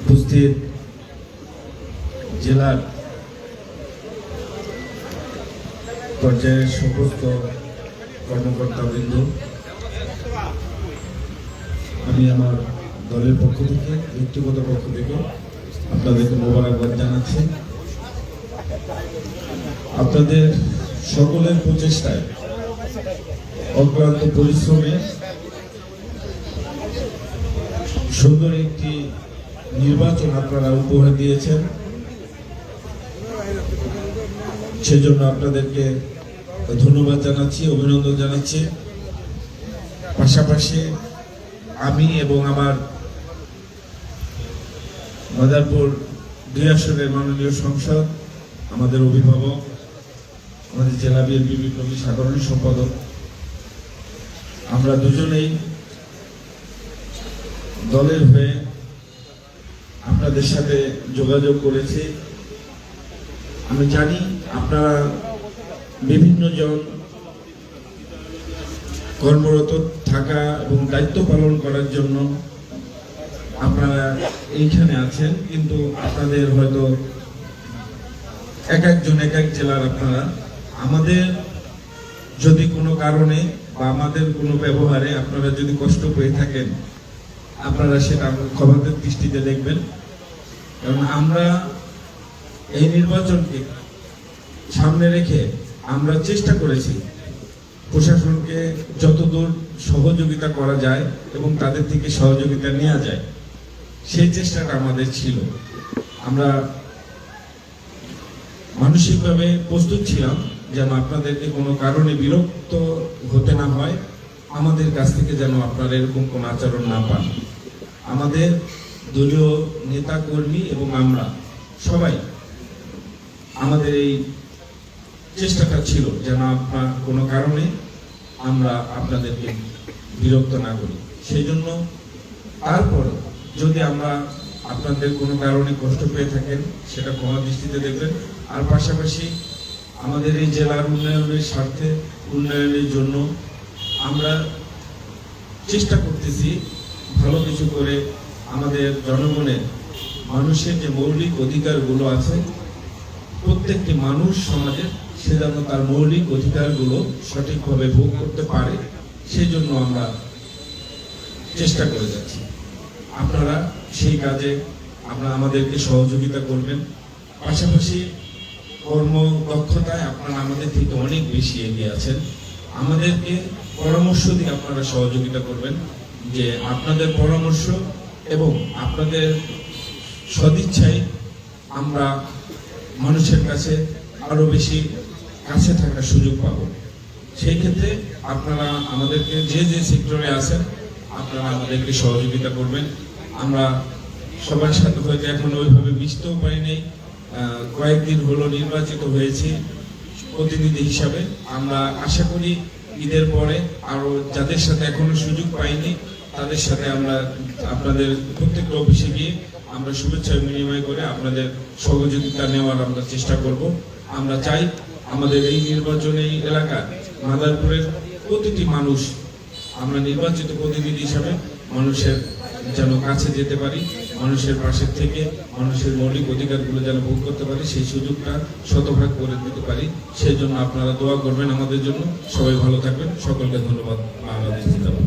উপস্থিত জেলার পর্যায়ের সমস্ত কর্মকর্তাবৃন্দ, আমি আমার দলের পক্ষ থেকে, ব্যক্তিগত পক্ষ থেকে আপনাদেরকে মোবারকবাদ জানাচ্ছি। আপনাদের সকলের প্রচেষ্টায়, অক্লান্ত পরিশ্রমে সুন্দর একটি নির্বাচন আপনারা উপহার দিয়েছেন। সেজন্য আপনাদেরকে ধন্যবাদ জানাচ্ছি, অভিনন্দন জানাচ্ছি। পাশাপাশি আমি এবং আমার মাদারপুর ২ আসনের মাননীয় সংসদ, আমাদের অভিভাবক, আমাদের জেলা বিএনপি বিপ্লবী সাধারণ সম্পাদক, আমরা দুজনেই দলের হয়ে আপনাদের সাথে যোগাযোগ করেছি। আমি জানি আপনারা বিভিন্ন জন কর্মরত থাকা এবং দায়িত্ব পালন করার জন্য আপনারা এইখানে আছেন, কিন্তু আপনাদের হয়তো এক একজন এক এক জেলার আপনারা। আমাদের যদি কোনো কারণে বা আমাদের কোনো ব্যবহারে আপনারা যদি কষ্ট পেয়ে থাকেন, আপনারা সেটা ক্ষমাদের দৃষ্টিতে দেখবেন। কারণ আমরা এই নির্বাচনকে সামনে রেখে আমরা চেষ্টা করেছি প্রশাসনকে যতদূর সহযোগিতা করা যায় এবং তাদের থেকে সহযোগিতা নেওয়া যায়, সেই চেষ্টাটা আমাদের ছিল। আমরা মানসিকভাবে প্রস্তুত ছিলাম যেন আপনাদেরকে কোনো কারণে বিরক্ত হতে না হয়, আমাদের কাছ থেকে যেন আপনারা এরকম কোনো আচরণ না পান। আমাদের দলীয় নেতা কর্মী এবং আমরা সবাই আমাদের এই চেষ্টাটা ছিল যেন আপনার কোনো কারণে আমরা আপনাদেরকে বিরক্ত না করি। সেই জন্য তারপর যদি আমরা আপনাদের কোনো কারণে কষ্ট পেয়ে থাকেন, সেটা ক্ষমা দৃষ্টিতে দেখবেন। আর পাশাপাশি আমাদের এই জেলার উন্নয়নের স্বার্থে, উন্নয়নের জন্য আমরা চেষ্টা করতেছি ভালো কিছু করে আমাদের জনগণের, মানুষের যে মৌলিক অধিকারগুলো আছে, প্রত্যেকটি মানুষ সমাজের সে যেন তার মৌলিক অধিকারগুলো সঠিকভাবে ভোগ করতে পারে, সেই জন্য আমরা চেষ্টা করে যাচ্ছি। আপনারা সেই কাজে আপনারা আমাদেরকে সহযোগিতা করবেন। পাশাপাশি কর্মদক্ষতায় আপনারা আমাদের থেকে অনেক বেশি এগিয়ে আছেন। আমাদেরকে পরামর্শ দিয়ে আপনারা সহযোগিতা করবেন, যে আপনাদের পরামর্শ এবং আপনাদের সদিচ্ছায় আমরা মানুষের কাছে আরো বেশি কাছে থাকার সুযোগ পাব। সেই ক্ষেত্রে আপনারা আমাদেরকে যে যে সেক্টরে আছেন আপনারা আমাদেরকে সহযোগিতা করবেন। আমরা সবার সাথে হয়তো এখন ওইভাবে মিশতেও পারিনি, কয়েকদিন হলো নির্বাচিত হয়েছি প্রতিনিধি হিসাবে। আমরা আশা করি ঈদের পরে আরো যাদের সাথে এখনো সুযোগ পাইনি তাদের সাথে আমরা আপনাদের প্রত্যেকটা অফিসে গিয়ে আমরা শুভেচ্ছা বিনিময় করে আপনাদের সহযোগিতা নেওয়ার আমরা চেষ্টা করব। আমরা চাই আমাদের এই নির্বাচনী এলাকার মাদারপুরের প্রতিটি মানুষ, আমরা নির্বাচিত প্রতিনিধি হিসাবে মানুষের যেন কাছে যেতে পারি, মানুষের পাশে থেকে মানুষের মৌলিক অধিকারগুলো যেন ভোগ করতে পারি, সেই সুযোগটা শতভাগ করে দিতে পারি। সেই জন্য আপনারা দোয়া করবেন আমাদের জন্য। সবাই ভালো থাকবেন। সকলকে ধন্যবাদ। বাংলাদেশ জিন্দাবাদ।